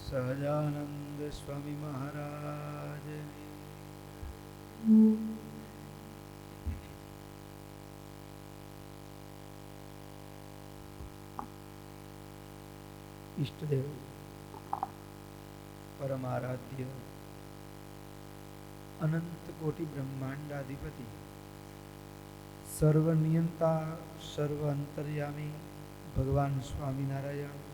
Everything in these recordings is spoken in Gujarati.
સહજાનંદ સ્વામી મહારાજ ઈષ્ટદેવ પરમારાધ્ય અનંત કોટી બ્રહ્માંડાધિપતિ સર્વનિયંતા સર્વ અંતર્યામી ભગવાન સ્વામિનારાયણ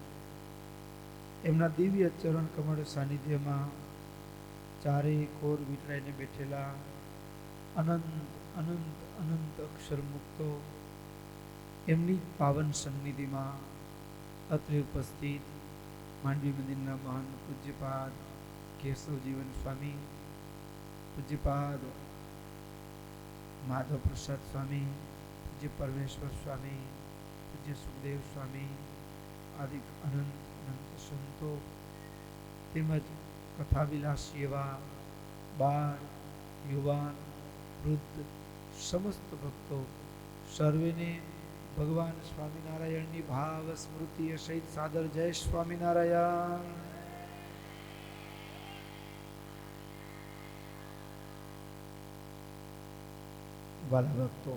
એમના દિવ્ય ચરણ કમળ સાનિધ્યમાં ચારેય કોર વિટરાઈને બેઠેલા અનંત અનંત અનંત અક્ષર મુક્તો એમની પાવન સન્નિધિમાં અત્રે ઉપસ્થિત માંડવી મંદિરના મહાન પૂજ્યપાદ કેશવજીવન સ્વામી, પૂજ્યપાદ માધવ પ્રસાદ સ્વામી, પૂજ્ય પરમેશ્વર સ્વામી, પૂજ્ય સુખદેવ સ્વામી આદિ અનંત અનંત સંતો તેમજ કથાવિલાસી એવા બાળ, યુવાન, વૃદ્ધ સમસ્ત ભક્તો સર્વેને ભગવાન સ્વામિનારાયણની ભાવ સ્મૃતિ સહિત સાદર જય સ્વામિનારાયણ. વાલા ભક્તો,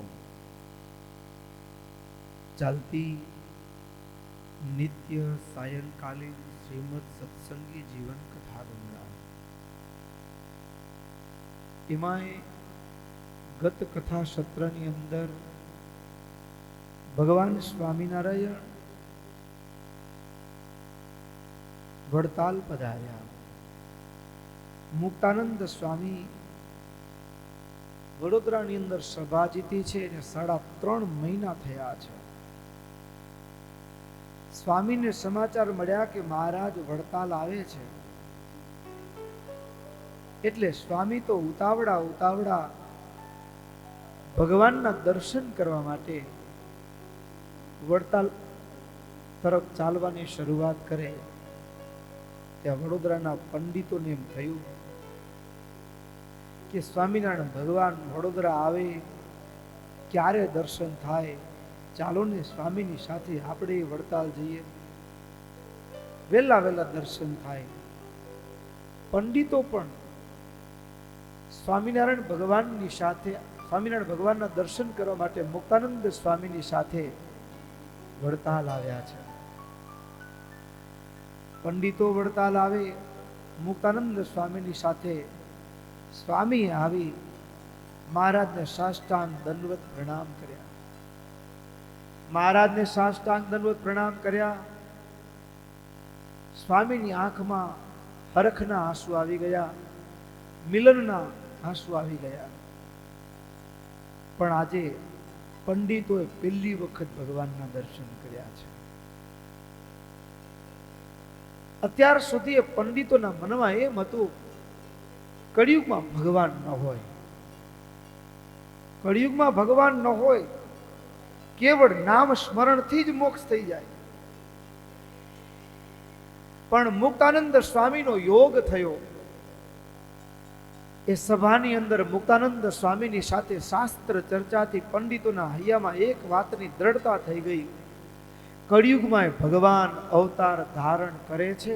ચાલતી નિત્ય સાયંકાલીન શ્રીમદ સત્સંગી જીવન કથા ગંગા, એમાંય ગત કથા સત્રની અંદર ભગવાન સ્વામિનારાયણ વડતાલ પધાર્યા. મુક્તાનંદ સ્વામી વડોદરાની અંદર સભા જીતી છે અને 3.5 મહિના થયા છે. સ્વામીને સમાચાર મળ્યા કે મહારાજ વડતાલ આવે છે, એટલે સ્વામી તો ઉતાવળા ભગવાનના દર્શન કરવા માટે વડતાલ તરફ ચાલવાની શરૂઆત કરે. ત્યાં વડોદરાના પંડિતોને એમ થયું કે સ્વામિનારાયણ ભગવાન વડોદરા આવે, ક્યારે દર્શન થાય, ચાલો ને સ્વામીની સાથે આપણે વડતાલ જઈએ, વહેલા દર્શન થાય. પંડિતો પણ સ્વામિનારાયણ ભગવાનના દર્શન કરવા માટે મુક્તાનંદ સ્વામીની સાથે વડતાલ આવ્યા છે. પંડિતો વડતાલ આવે, મુક્તાનંદ સ્વામીની સાથે સ્વામી આવી મહારાજને સાષ્ટાંગ દંડવત પ્રણામ કર્યા. મહારાજને સાષ્ટાંગ દંડવત પ્રણામ કર્યા. સ્વામીની આંખમાં હરખના આંસુ આવી ગયા, મિલનના આંસુ આવી ગયા. પણ આજે પંડિતોએ પહેલી વખત ભગવાનના દર્શન કર્યા છે. અત્યાર સુધી પંડિતોના મનમાં એમ હતું કળિયુગમાં ભગવાન ન હોય, કળિયુગમાં ભગવાન ન હોય, કેવળ નામ સ્મરણથી જ મોક્ષ થઈ જાય. પણ મુક્તાનંદ સ્વામીનો યોગ થયો. એ સભાની અંદર મુક્તાનંદ સ્વામીની સાથે શાસ્ત્ર ચર્ચાથી પંડિતોના હૈયામાં એક વાતની દ્રઢતા થઈ ગઈ, કળિયુગમાં ભગવાન અવતાર ધારણ કરે છે.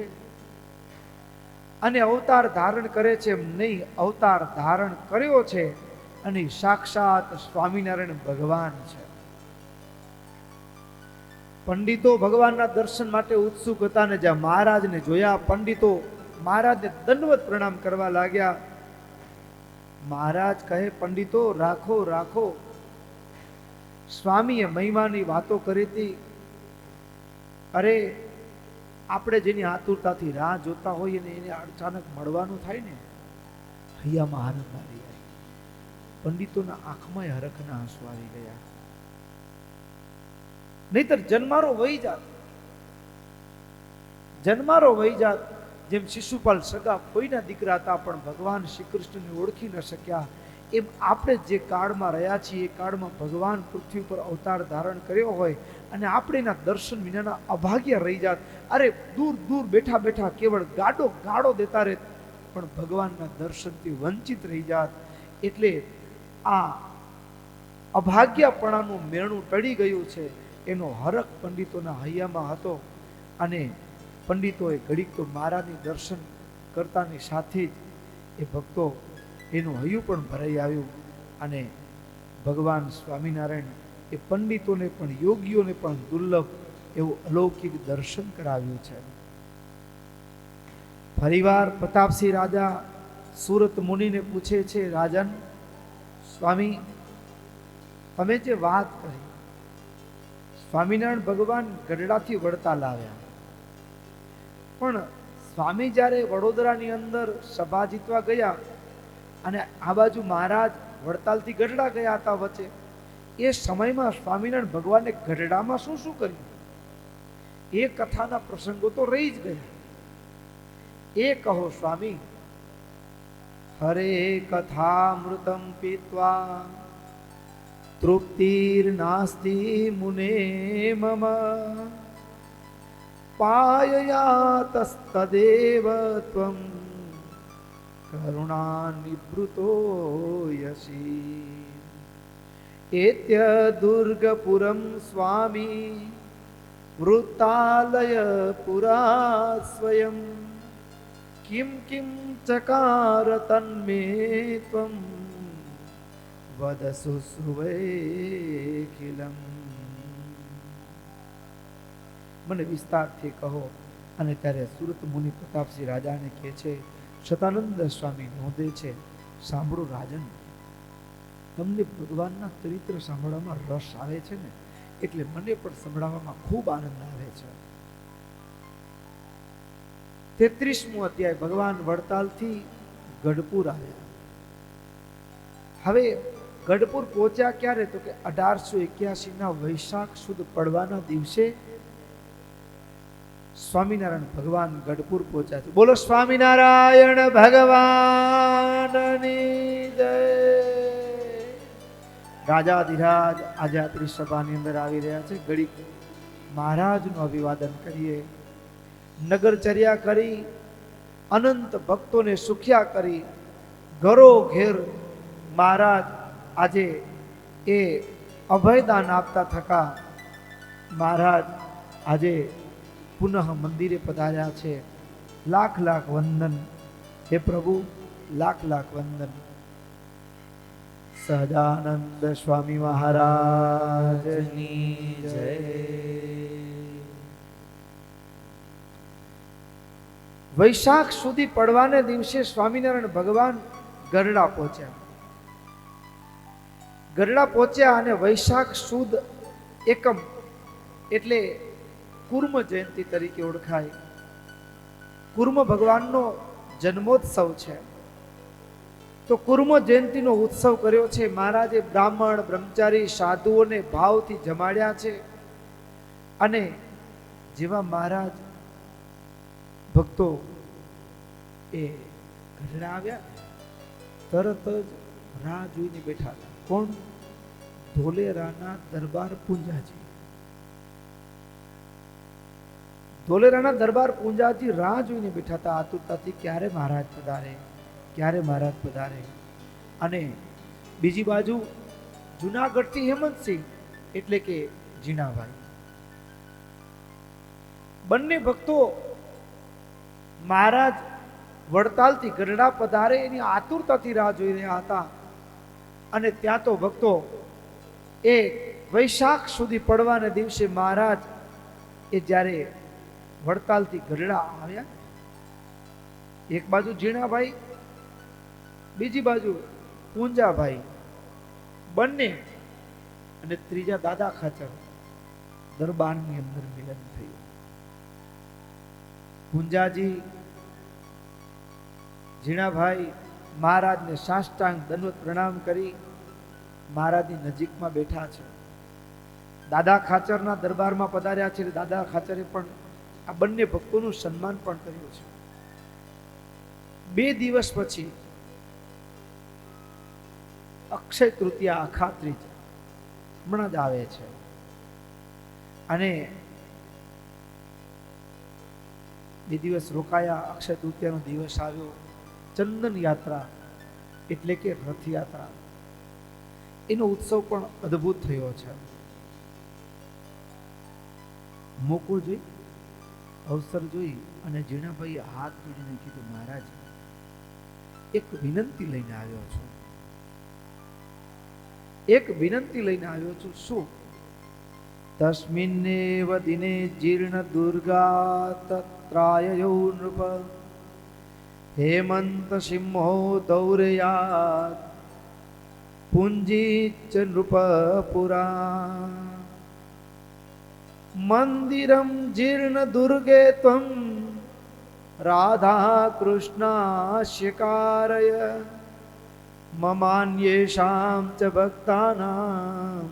અને અવતાર ધારણ કરે છે એમ નહીં, અવતાર ધારણ કર્યો છે અને સાક્ષાત સ્વામિનારાયણ ભગવાન છે. પંડિતો ભગવાનના દર્શન માટે ઉત્સુક હતા ને જ્યાં મહારાજને જોયા, પંડિતો મહારાજને દંડવત પ્રણામ કરવા લાગ્યા. મહારાજ કહે, પંડિતો રાખો, સ્વામીએ મહિમાની વાતો કરી હતી. અરે, આપણે જેની આતુરતાથી રાહ જોતા હોઈએ ને એને અચાનક મળવાનું થાય ને, હૈયામાં આનંદ આવી જાય. પંડિતોના આંખમાં હરખના આંસુ આવી ગયા. નહીતર જન્મારો વહી જાત. જેમ શિશુપાલ સગા કોઈના દીકરા હતા પણ ભગવાન શ્રી કૃષ્ણને ઓળખી ન શક્યા, એમ આપણે જે કાળમાં રહ્યા છીએ એ કાળમાં ભગવાન પૃથ્વી પર અવતાર ધારણ કર્યો હોય અને આપણે એના દર્શન વિનાના અભાગ્ય રહી જાત. અરે, દૂર બેઠા કેવળ ગાડો દેતા રહે પણ ભગવાનના દર્શનથી વંચિત રહી જાત. એટલે આ અભાગ્યપણાનું મેણું ટળી ગયું છે, એનો હરખ પંડિતોના હૈયામાં હતો. અને પંડિતોએ ઘડીક તો મહારાજની દર્શન કરતાની સાથે જ એ ભક્તો એનું હૈયું પણ ભરાઈ આવ્યું અને ભગવાન સ્વામિનારાયણ એ પંડિતોને પણ યોગીઓને પણ દુર્લભ એવું અલૌકિક દર્શન કરાવ્યું છે. ફરીવાર પ્રતાપસિંહ રાજા સુરત મુનિને પૂછે છે, રાજન સ્વામી તમે જે વાત કરી, સ્વામિનારાયણ ભગવાન ગઢડાથી વડતાલ આવ્યા, પણ સ્વામી જ્યારે વડોદરાની અંદર સભા જીતવા ગયા અને આ બાજુ મહારાજ વડતાલથી ગઢડા ગયા હતા વચ્ચે, એ સમયમાં સ્વામિનારાયણ ભગવાને ગઢડામાં શું શું કર્યું એ કથાના પ્રસંગો તો રહી જ ગયા. એ કહો સ્વામી. હરે કથામૃતમ પીત્વા તૃપ્તિર્નાસ્તિ મુને મમ પાયયાતસ્તદેવ ત્વં કરુણાનિવૃતો યસી એત્ય દુર્ગપુરમ સ્વામી વૃત્તાલય પુરા સ્વયં કિમ કિમ ચકાર તન્મે ત્વં વદસુ સુવૈખિલમ. મને વિસ્તારથી કહો. અને ત્યારે સુરત મુનિ પ્રતાપસિંહ રાજાને કહે છે, શતાનંદ સ્વામી નોંધે છે, સાંભળો રાજન, તમને ભગવાનના ચરિત્ર સાંભળવામાં રસ આવે છે ને, એટલે મને પણ સંભળાવવામાં ખૂબ આનંદ આવે છે. 33મો અધ્યાય. ભગવાન વડતાલથી ગઢપુર આવ્યા. હવે ગઢપુર પહોંચ્યા ક્યારે? તો કે 1881 વૈશાખ સુદ પડવાના દિવસે સ્વામિનારાયણ ભગવાન ગઢપુર પહોંચ્યા છે. બોલો સ્વામિનારાયણ ભગવાનની જય. રાજાધિરાજ આજે આપણી સભાની અંદર આવી રહ્યા છે. ઘડીક મહારાજનું અભિવાદન કરીએ. નગરચર્યા કરી, અનંત ભક્તોને સુખ્યા કરી, ઘરો ઘેર મહારાજ આજે એ અભયદાન આપતા થકા મહારાજ આજે પુનઃ મંદિરે પધાર્યા છે. લાખ લાખ વંદન હે પ્રભુ, લાખ લાખ વંદન. સહજાનંદ સ્વામી મહારાજની જય. વૈશાખ સુધી પડવાને દિવસે સ્વામિનારાયણ ભગવાન ગરડા પહોંચ્યા. ગરડા પહોંચ્યા અને વૈશાખ સુદ એકમ એટલે કુર્મ જયંતિ તરીકે ઓળખાય. કુર્મ ભગવાનનો જન્મોત્સવ છે. તો કુર્મ જયંતિનો ઉત્સવ કર્યો છે. મહારાજે બ્રાહ્મણ બ્રહ્મચારી સાધુઓને ભાવથી જમાડ્યા છે. અને જેવા મહારાજ ભક્તો એ ગઢડા આવ્યા, તરત જ રાહ જોઈને બેઠા હતા. કોણ? ધોલેરાના દરબાર પૂંજાજી. ધોલેરાના દરબાર પૂંજાજી રાહ જોઈને બેઠા હતા આતુરતાથી, ક્યારે મહારાજ પધારે, ક્યારે મહારાજ પધારે. અને બીજી બાજુ જુનાગઢથી હેમંતસિંહ એટલે કે જીણાભાઈ, બંને ભક્તો મહારાજ વડતાલથી ગઢડા પધારે એની આતુરતાથી રાહ જોઈ રહ્યા હતા. અને ત્યાં તો ભક્તો એ વૈશાખ સુધી પડવાને દિવસે મહારાજ એ જ્યારે વડતાલથી ગઢડા આવ્યા, એક બાજુ જીણાભાઈ, બીજી બાજુ પૂંજાભાઈ, બંને, અને ત્રીજા દાદા ખાચર દરબારની અંદર મિલન થયું. પૂંજાજી જીણાભાઈ મહારાજને સાષ્ટાંગ દંડવત પ્રણામ કરી મહારાજની નજીકમાં બેઠા છે. દાદા ખાચરના દરબારમાં પધાર્યા છે. દાદા ખાચરે પણ આ બંને ભક્તોનું સન્માન પણ કર્યું છે. 2 દિવસ પછી અક્ષય તૃતીયા, અખાત્રીજ હમણાં જ આવે છે. અને 2 દિવસ રોકાયા. અક્ષય તૃતીયાનો દિવસ આવ્યો. ચંદન યાત્રા એટલે કે રથયાત્રા, એનો ઉત્સવ પણ અદ્ભુત થયો છે. મોકો જોઈ અવસર જોઈ અને જીણાભાઈએ હાથ જોડીને કીધું, મહારાજ એક વિનંતી લઈને આવ્યો છું, એક વિનંતી લઈને આવ્યો છું. શું? તસ્મિન્નેવ દિને જીર્ણ દુર્ગા તત્રાયયો નૃપ હેમંત સિંહો દૌરયાત પુંજીચ નૃપપુરા મંદિરમ જીર્ણ દુર્ગે ત્વમ રાધા કૃષ્ણાસ્ય કારય મમાન્યેષાં ચ ભક્તાનાં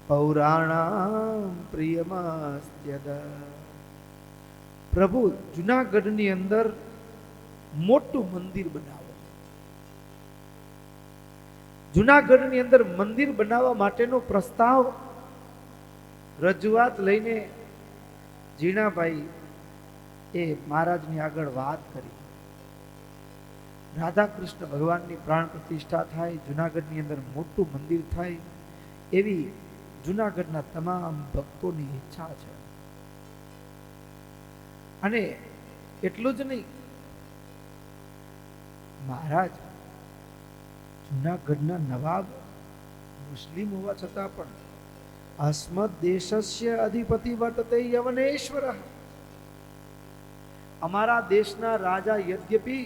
પૌરાણામ પ્રિયમસ્ત્યદ. પ્રભુ જુનાગઢની અંદર મોટું મંદિર બનાવો. જુનાગઢની અંદર મંદિર બનાવવા માટેનો પ્રસ્તાવ રજૂઆત લઈને જીણાભાઈ એ મહારાજની આગળ વાત કરી. રાધા કૃષ્ણ ભગવાનની પ્રાણ પ્રતિષ્ઠા થાય, જુનાગઢની અંદર મોટું મંદિર થાય, એવી જુનાગઢના તમામ ભક્તોની ઈચ્છા છે. અને એટલું જ નહીં, મહારાજ જુનાગઢના નવાબ મુસ્લિમ હોવા છતાં પણ અસ્મદ દેશસ્ય અધિપતિ વર્તતે યવનેશ્વર. અમારા દેશના રાજા યદ્યપિ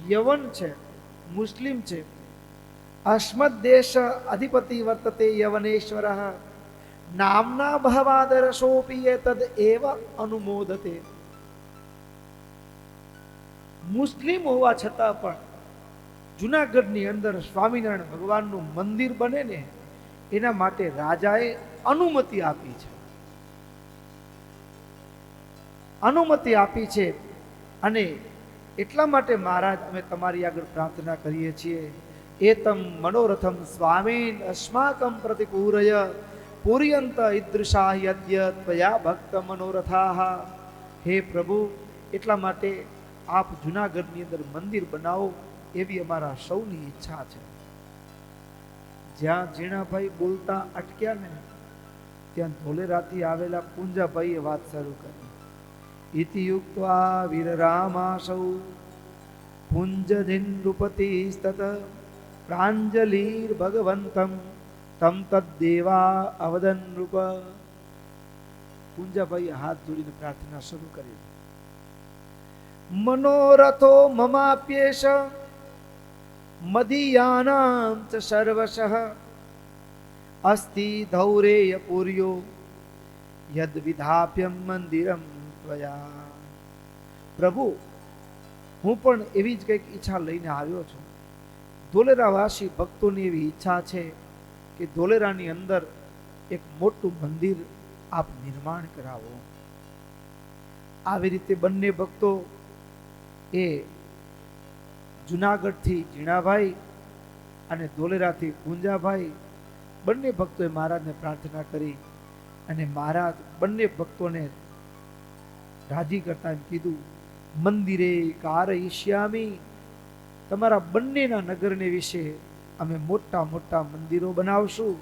યવન છે, મુસ્લિમ છે, અસ્મદ દેશ અધિપતિ વર્તતે યવનેશ્વર નામના ભવાદરસોપી તદ એવ અનુમોદતે. મુસ્લિમ હોવા છતાં પણ જુનાગઢની અંદર સ્વામિનારાયણ ભગવાનનું મંદિર બને ને એના માટે રાજાએ અનુમતિ આપી છે, અનુમતિ આપી છે. અને એટલા માટે મહારાજ અમે તમારી આગળ પ્રાર્થના કરીએ છીએ, એતમ મનોરથમ સ્વામીન અસ્માકમ પ્રતિપૂરય પૂર્યંત ઈદૃશા યદ્ય ત્વયા ભક્ત મનોરથાહ. હે પ્રભુ, એટલા માટે આપ જુનાગઢની અંદર મંદિર બનાવો એવી અમારા સૌની ઈચ્છા છે. જ્યાં જીણાભાઈ બોલતા અટક્યા ને ત્યાં ધોલેરાથી આવેલા પૂંજાભાઈએ વાત શરૂ કરી. ઇતિ યુક્ત્વા વીરરામાસૌ પુંજધિન નૃપતિસ્તત પ્રાંજલિર ભગવંતમ તમ તદ્દેવા અવદન નૃપ. પૂંજાભાઈએ હાથ જોડીને પ્રાર્થના શરૂ કરી. મનોરથો મમાપ્યેશ મદીયાનાં ચ સર્વશઃ અસ્તિ ધૌરેય પુર્યો યદ વિધાપ્યમ મંદિરમ ત્વયા. પ્રભુ, હું પણ એવી જ કંઈક ઈચ્છા લઈને આવ્યો છું. ધોલેરાવાસી ભક્તોની એવી ઈચ્છા છે કે ધોલેરાની અંદર એક મોટું મંદિર આપ નિર્માણ કરાવો. આવી રીતે બંને ભક્તો એ જુનાગઢથી જીણાભાઈ અને ધોલેરાથી પૂંજાભાઈ બંને ભક્તોએ મહારાજને પ્રાર્થના કરી. અને મહારાજ બંને ભક્તોને રાજી કરતા એમ કીધું, મંદિરે કારયિષ્યામિ, તમારા બંનેના નગરને વિશે અમે મોટા મોટા મંદિરો બનાવશું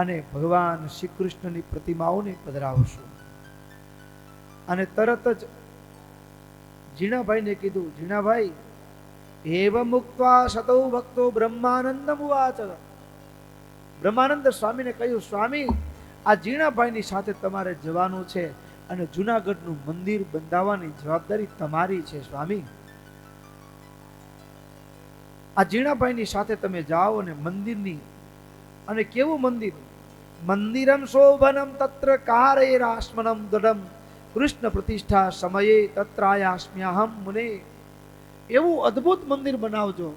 અને ભગવાન શ્રી કૃષ્ણની પ્રતિમાઓને પધરાવશું. અને તરત જ જીણાભાઈને કીધું, જીણાભાઈ એવ મુક્ત્વા સતૌ ભક્તો બ્રહ્માનંદમ ઉવાચ. બ્રહ્માનંદ સ્વામીને કહ્યું, સ્વામી, આ જીણાભાઈની સાથે તમારે જવાનું છે અને જુનાગઢનું મંદિર બંધાવવાની જવાબદારી તમારી છે. સ્વામી, આ જીણાભાઈની સાથે તમે જાઓ અને મંદિરની, અને કેવું મંદિર? મંદિરમ શોભનમ તત્ર કારેરાસ્મનમ દડમ કૃષ્ણ પ્રતિષ્ઠા સમયે તત્રાયાસ્મ્યહમ મુને. એવું અદ્ભુત મંદિર બનાવજો.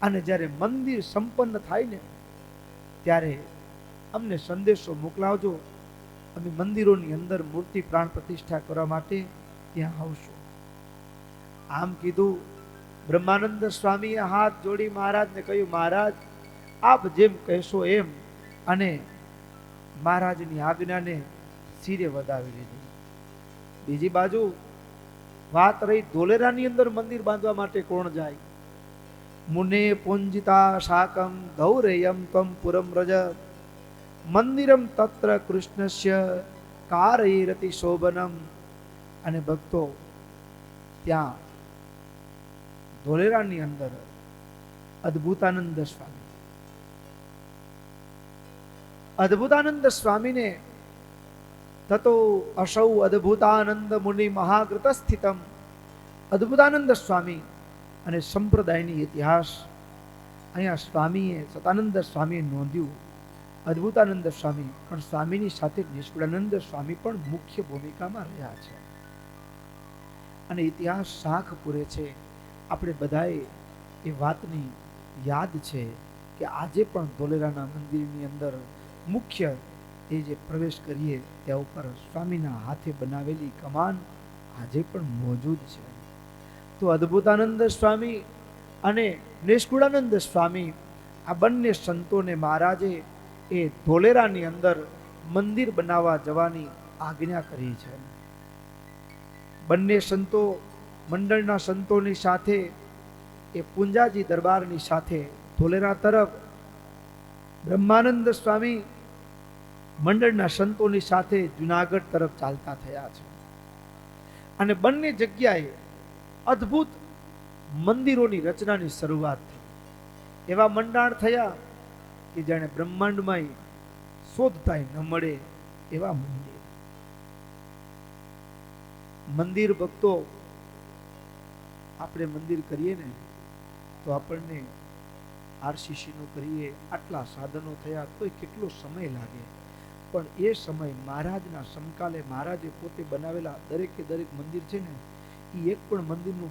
અને જ્યારે મંદિર સંપન્ન થાય ને ત્યારે અમને સંદેશો મોકલાવજો. અમે મંદિરોની અંદર મૂર્તિ પ્રાણ પ્રતિષ્ઠા કરવા માટે ત્યાં આવશું. આમ કીધું. બ્રહ્માનંદ સ્વામીએ હાથ જોડી મહારાજને કહ્યું, મહારાજ, આપ જેમ કહેશો એમ. અને મહારાજની આજ્ઞાને શિરે વધાવી લીધી. બીજી બાજુ વાત રહી ધોલેરાની અંદર મંદિર બાંધવા માટે કોણ જાય? મુને પુંજિતા શાકમ ધૌરેયમ તમ પુરમ રજ મંદિરમ તત્ર કૃષ્ણસ્ય કારૈરતિ શોભનમ. અને ભક્તો ત્યાં ધોલેરાની અંદર અદ્ભુતાનંદ સ્વામી, અદ્ભુતાનંદ સ્વામીને તતો અસૌ અદ્ભુતાનંદ મુનિ મહાગ્રત સ્થિતમ. અદ્ભુતાનંદ સ્વામી અને સંપ્રદાયની ઇતિહાસ અહીંયા સ્વામીએ, સતાનંદ સ્વામીએ નોંધ્યું. અદ્ભુતાનંદ સ્વામી પણ સ્વામીની સાથે નિષ્કુળાનંદ સ્વામી પણ મુખ્ય ભૂમિકામાં રહ્યા છે. અને ઇતિહાસ સાખ પૂરે છે. આપણે બધાએ એ વાતની યાદ છે કે આજે પણ ધોલેરાના મંદિરની અંદર મુખ્ય એ જે પ્રવેશ કરીએ ત્યાં ઉપર સ્વામીના હાથે બનાવેલી કમાન આજે પણ મોજૂદ છે. તો અદ્ભુતાનંદ સ્વામી અને નિષ્કુળાનંદ સ્વામી આ બંને સંતોને મહારાજે એ ધોલેરાની અંદર મંદિર બનાવવા જવાની આજ્ઞા કરી છે. બંને સંતો મંડળના સંતોની સાથે એ પુંજાજી દરબારની સાથે ધોલેરા તરફ, બ્રહ્માનંદ સ્વામી મંડળના સંતોની સાથે જુનાગઢ તરફ ચાલતા થયા છે. અને બંને જગ્યાએ અદ્ભુત મંદિરોની રચનાની શરૂઆત થઈ. એવા મંડાણ થયા કે જાણે બ્રહ્માંડમાં શોધતા ન મળે એવા મંદિર. મંદિર ભક્તો, આપણે મંદિર કરીએ ને તો આપણને આરસીસી નું કરીએ, આટલા સાધનો થયા તોય કેટલો સમય લાગે. પણ એ સમય મહારાજના સમકાલે મહારાજે પોતે બનાવેલા દરેકે દરેક મંદિર છે ને, એ એક પણ મંદિરનું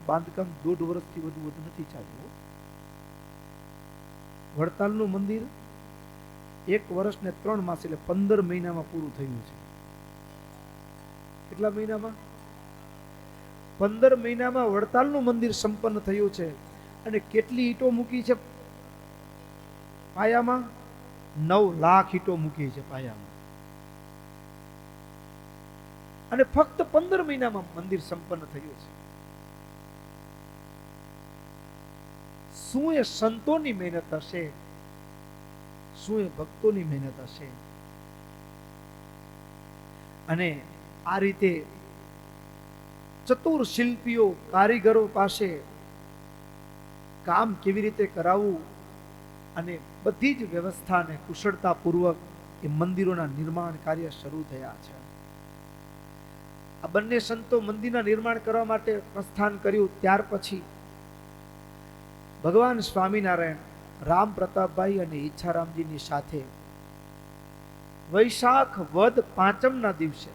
બાંધકામ 1.5 વર્ષથી વધુ નથી ચાલ્યું. વડતાલનું મંદિર 1 વર્ષ ને 3 માસ એટલે 15 મહિનામાં પૂરું થયું છે. કેટલા મહિનામાં? 15 મહિનામાં વડતાલનું મંદિર સંપન્ન થયું છે. અને કેટલી ઈંટો મૂકી છે પાયામાં? 9 લાખ ઈંટો મૂકી છે પાયામાં. અને ફક્ત 15 મહિનામાં મંદિર સંપન્ન થયું છે. શું એ સંતોની મહેનત હશે? શું એ ભક્તોની મહેનત હશે? અને આ રીતે ચતુર શિલ્પીઓ, કારીગરો પાસે કામ કેવી રીતે કરાવવું અને બધી જ વ્યવસ્થાને કુશળતાપૂર્વક એ મંદિરોના નિર્માણ કાર્ય શરૂ થયા છે. આ બંને સંતો મંદિરના નિર્માણ કરવા માટે પ્રસ્થાન કર્યું. ત્યાર પછી ભગવાન સ્વામિનારાયણ રામ પ્રતાપભાઈ અને ઈચ્છારામજીની સાથે વૈશાખ વદ પાંચમના દિવસે,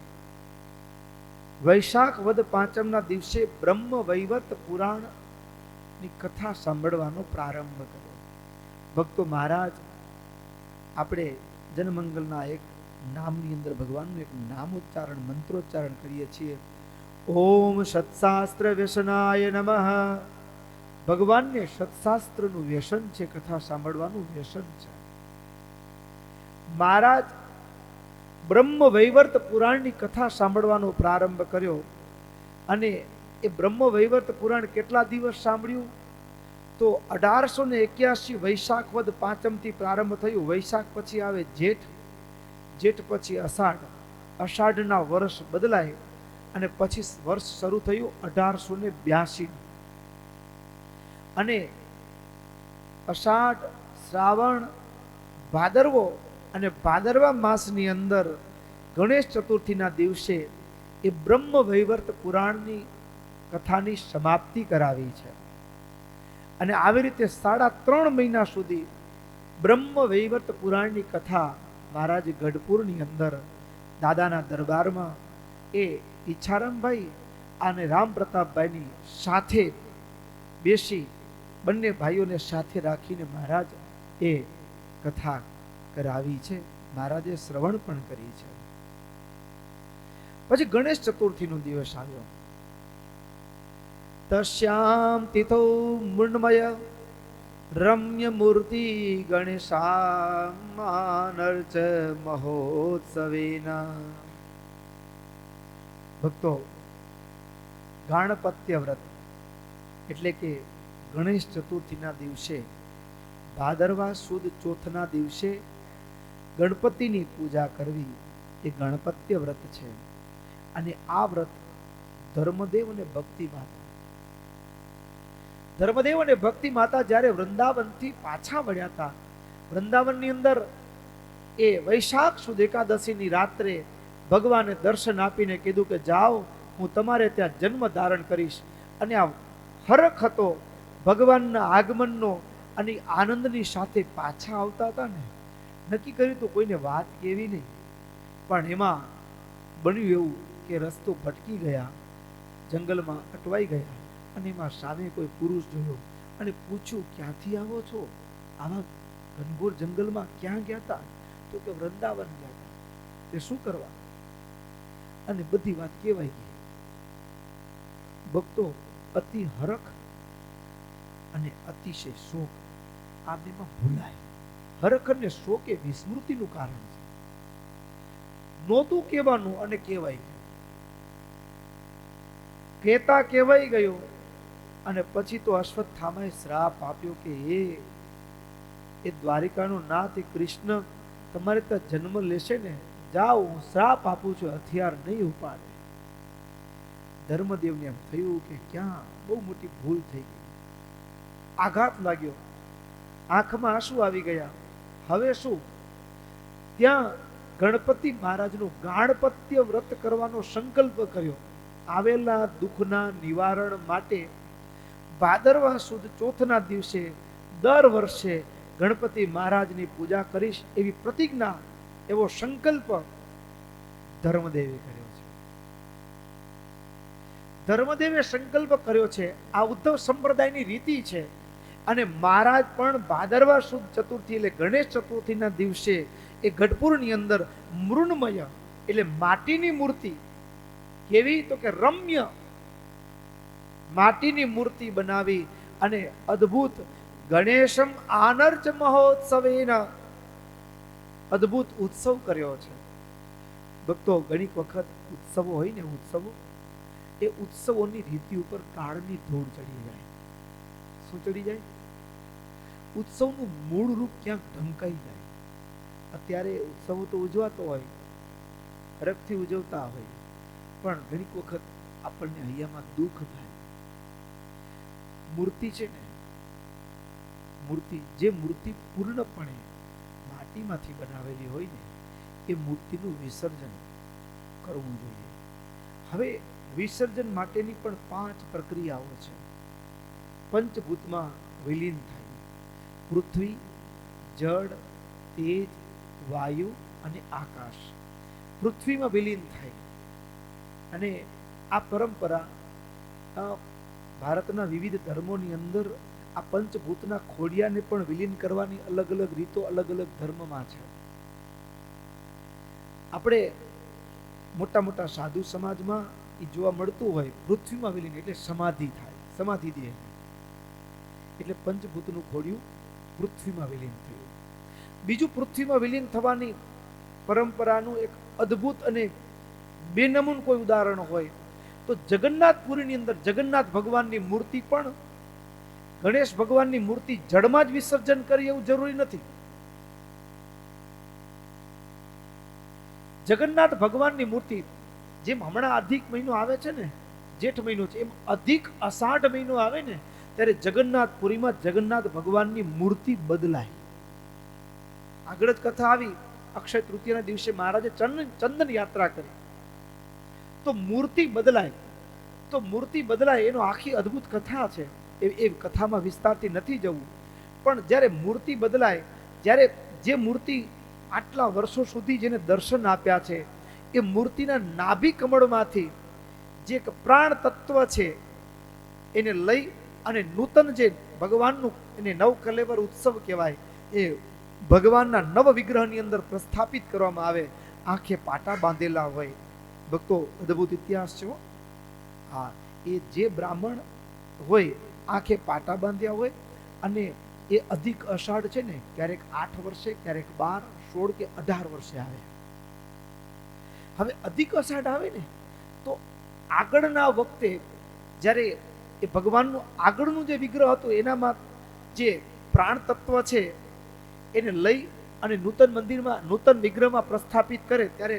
વૈશાખ વદ પાંચમના દિવસે બ્રહ્મ વૈવર્ત પુરાણની કથા સાંભળવાનો પ્રારંભ કર્યો. ભક્તો, મહારાજ આપણે જનમંગલના એક નામની અંદર ભગવાનનું એક નામોચ્ચારણ, મંત્રોચ્ચારણ કરીએ છીએ. ઓમ સત્શાસ્ત્ર વ્યસનાય નમઃ. ભગવાનને સત્શાસ્ત્રનું વ્યસન છે, કથા સાંભળવાનું વ્યસન છે. મહારાજ બ્રહ્મ વૈવર્ત પુરાણની કથા સાંભળવાનો પ્રારંભ કર્યો. અને એ બ્રહ્મ વૈવર્ત પુરાણ કેટલા દિવસ સાંભળ્યું? તો 1881 વૈશાખ વદ પાંચમથી પ્રારંભ થયું. વૈશાખ પછી આવે જેઠ, જેઠ પછી અષાઢ, અષાઢના વર્ષ બદલાય અને પછી વર્ષ શરૂ થયું 1882. અને અષાઢ, શ્રાવણ, ભાદરવો અને ભાદરવા માસની અંદર ગણેશ ચતુર્થીના દિવસે એ બ્રહ્મ વૈવર્ત પુરાણની કથાની સમાપ્તિ કરાવી છે. અને આવી રીતે 3.5 મહિના સુધી બ્રહ્મ વૈવર્ત પુરાણની કથા મહારાજ ગઢપુરની અંદર દાદાના દરબારમાં એ ઈચ્છારામભાઈ અને રામ પ્રતાપભાઈની સાથે બેસી બંને ભાઈઓને સાથે રાખીને મહારાજ એ કથા કરાવી છે. મહારાજે શ્રવણ પણ કરી છે. પછી ગણેશ ચતુર્થીનો દિવસ આવ્યો. તસ્યામ તિથૌ મૃણમય રમ્ય મૂર્તિ ગણેશાનર્ચ મહોત્સવેના. ભક્તો, ગાણપત્ય વ્રત એટલે કે ગણેશ ચતુર્થીના દિવસે, ભાદરવા સુદ ચોથના દિવસે ગણપતિની પૂજા કરવી એ ગણપત્ય વ્રત છે. અને આ વ્રત ધર્મદેવ અને ભક્તિ માતા, ધર્મદેવ અને ભક્તિ માતા જ્યારે વૃંદાવનથી પાછા વળ્યા હતા, વૃંદાવનની અંદર એ વૈશાખ સુદ એકાદશીની રાત્રે ભગવાને દર્શન આપીને કીધું કે જાઓ, હું તમારે ત્યાં જન્મ ધારણ કરીશ. અને આ હરખ હતો ભગવાનના આગમનનો અને આનંદની સાથે પાછા આવતા હતા ને. નક્કી કર્યું તો કોઈને વાત કેવી નહીં, પણ એમાં બન્યું એવું કે રસ્તો ભટકી ગયા, જંગલમાં અટવાઈ ગયા. અને એમાં સામે કોઈ પુરુષ જોયો અને પૂછ્યું, ક્યાંથી આવો છો? આવા ઘનઘોર જંગલમાં ક્યાં ગયા હતા? તો કે વૃંદાવન ગયા હતા. તે શું કરવા? અને બધી વાત કહેવાઈ ગઈ. ભક્તો, અતિ હરખ અને અતિશય શોક આ બેમાં ભૂલાય. હરખ અને શોક એ વિસ્મૃતિનું કારણ છે. નહોતું કહેવાનું અને કહેવાય ગયું, કહેતા કહેવાય ગયું. અને પછી તો અશ્વત્થામાએ શ્રાપ આપ્યો કે એ દ્વારિકાનો નાથ કૃષ્ણ તમારે ત્યાં જન્મ લેશે ને, જાઓ, હું શ્રાપ આપું છું, હથિયાર નહીં ઉપાડે. ધર્મદેવને એમ થયું કે ક્યાં બહુ મોટી ભૂલ થઈ ગઈ, આઘાત લાગ્યો, આંખમાં આંસુ આવી ગયા. હવે શું? ત્યાં ગણપતિ મહારાજનું ગાણપત્ય વ્રત કરવાનો સંકલ્પ કર્યો. આવેલા દુઃખના નિવારણ માટે ભાદરવા સુદ ચોથના દિવસે દર વર્ષે ગણપતિ મહારાજની પૂજા કરીશ એવી પ્રતિજ્ઞા, એવો સંકલ્પ ધર્મદેવે કર્યો છે. ધર્મદેવે સંકલ્પ કર્યો છે. આ ઉદ્ધવ સંપ્રદાયની રીતિ છે. અને મહારાજ પણ ભાદરવા સુદ ચતુર્થી એટલે ગણેશ ચતુર્થીના દિવસે એ ગઢપુરની અંદર મૃણમય એટલે માટીની મૂર્તિ, કેવી તો કે રમ્ય માટીની મૂર્તિ બનાવી અને અદ્ભુત ગણેશમ આનર્ચ મહોત્સવેના અદ્ભુત ઉત્સવ કર્યો છે. ભક્તો, ઘણી વખત ઉત્સવો હોય ને, ઉત્સવો એ ઉત્સવોની રીતિ ઉપર કાળની ધૂળ ચડી જાય. શું ચડી જાય? ઉત્સવનું મૂળ રૂપ ક્યાંક ઢંકાઈ જાય. અત્યારે ઉત્સવો તો ઉજવાતો હોય, હરખથી ઉજવતા હોય, પણ ઘણી વખત આપણને હૈયામાં દુઃખ થાય. મૂર્તિ છે ને, મૂર્તિ, જે મૂર્તિ પૂર્ણપણે માટીમાંથી બનાવેલી હોય ને, એ મૂર્તિનું વિસર્જન કરવું જોઈએ. હવે વિસર્જન માટેની પણ 5 પ્રક્રિયાઓ છે. પંચભૂતમાં વિલીન થાય: પૃથ્વી, જળ, તેજ, વાયુ અને આકાશ. પૃથ્વીમાં વિલીન થાય. અને આ પરંપરા ભારતના વિવિધ ધર્મોની અંદર આ પંચભૂતના ખોડિયાને પણ વિલીન કરવાની અલગ અલગ રીતો અલગ અલગ ધર્મમાં છે. આપણે મોટા મોટા સાધુ સમાજમાં એ જોવા મળતું હોય, પૃથ્વીમાં વિલીન એટલે સમાધિ થાય, સમાધિ દે એટલે પંચભૂતનું ખોડિયું પૃથ્વીમાં વિલીન થયું. બીજું, પૃથ્વીમાં વિલીન થવાની પરંપરાનું એક અદ્ભુત અને બેનમૂન કોઈ ઉદાહરણ હોય તો જગન્નાથપુરીની અંદર જગન્નાથ ભગવાનની મૂર્તિ પણ ગણેશ ભગવાનની મૂર્તિ જળમાં જ વિસર્જન કરી એવું જરૂરી નથી. જગન્નાથ ભગવાનની મૂર્તિ જેમ હમણાં અધિક મહિનો આવે છે ને, જેઠ મહિનો છે, એમ અધિક અષાઢ મહિનો આવે ને ત્યારે જગન્નાથપુરીમાં જગન્નાથ ભગવાનની મૂર્તિ બદલાય. આગળ જ કથા આવી, અક્ષય તૃતીયાના દિવસે મહારાજે ચંદન યાત્રા કરી તો મૂર્તિ બદલાય. તો મૂર્તિ બદલાય એનો આખી અદ્ભુત કથા છે. એ કથામાં વિસ્તારથી નથી જવું, પણ જ્યારે મૂર્તિ બદલાય, જ્યારે જે મૂર્તિ આટલા વર્ષો સુધી જેને દર્શન આપ્યા છે એ મૂર્તિના નાભી કમળમાંથી જે એક પ્રાણ તત્વ છે એને લઈ અને નૂતન જે ભગવાનનું એને નવકલેવર ઉત્સવ કહેવાય, એ ભગવાનના નવ વિગ્રહની અંદર પ્રસ્થાપિત કરવામાં આવે. આંખે પાટા બાંધેલા હોય. ભક્તો, અદ્ભુત ઇતિહાસ છે. હા, એ જે બ્રાહ્મણ હોય આંખે પાટા બાંધ્યા હોય અને એ અધિક અષાઢ છે ને, ક્યારેક 8 વર્ષે, ક્યારેક 12, 16 કે 18 વર્ષે આવે. હવે અધિક અષાઢ આવે ને તો આગળના વખતે જ્યારે એ ભગવાનનું આગળનું જે વિગ્રહ હતું એનામાં જે પ્રાણ તત્વ છે એને લઈ અને નૂતન મંદિરમાં નૂતન વિગ્રહમાં પ્રસ્થાપિત કરે ત્યારે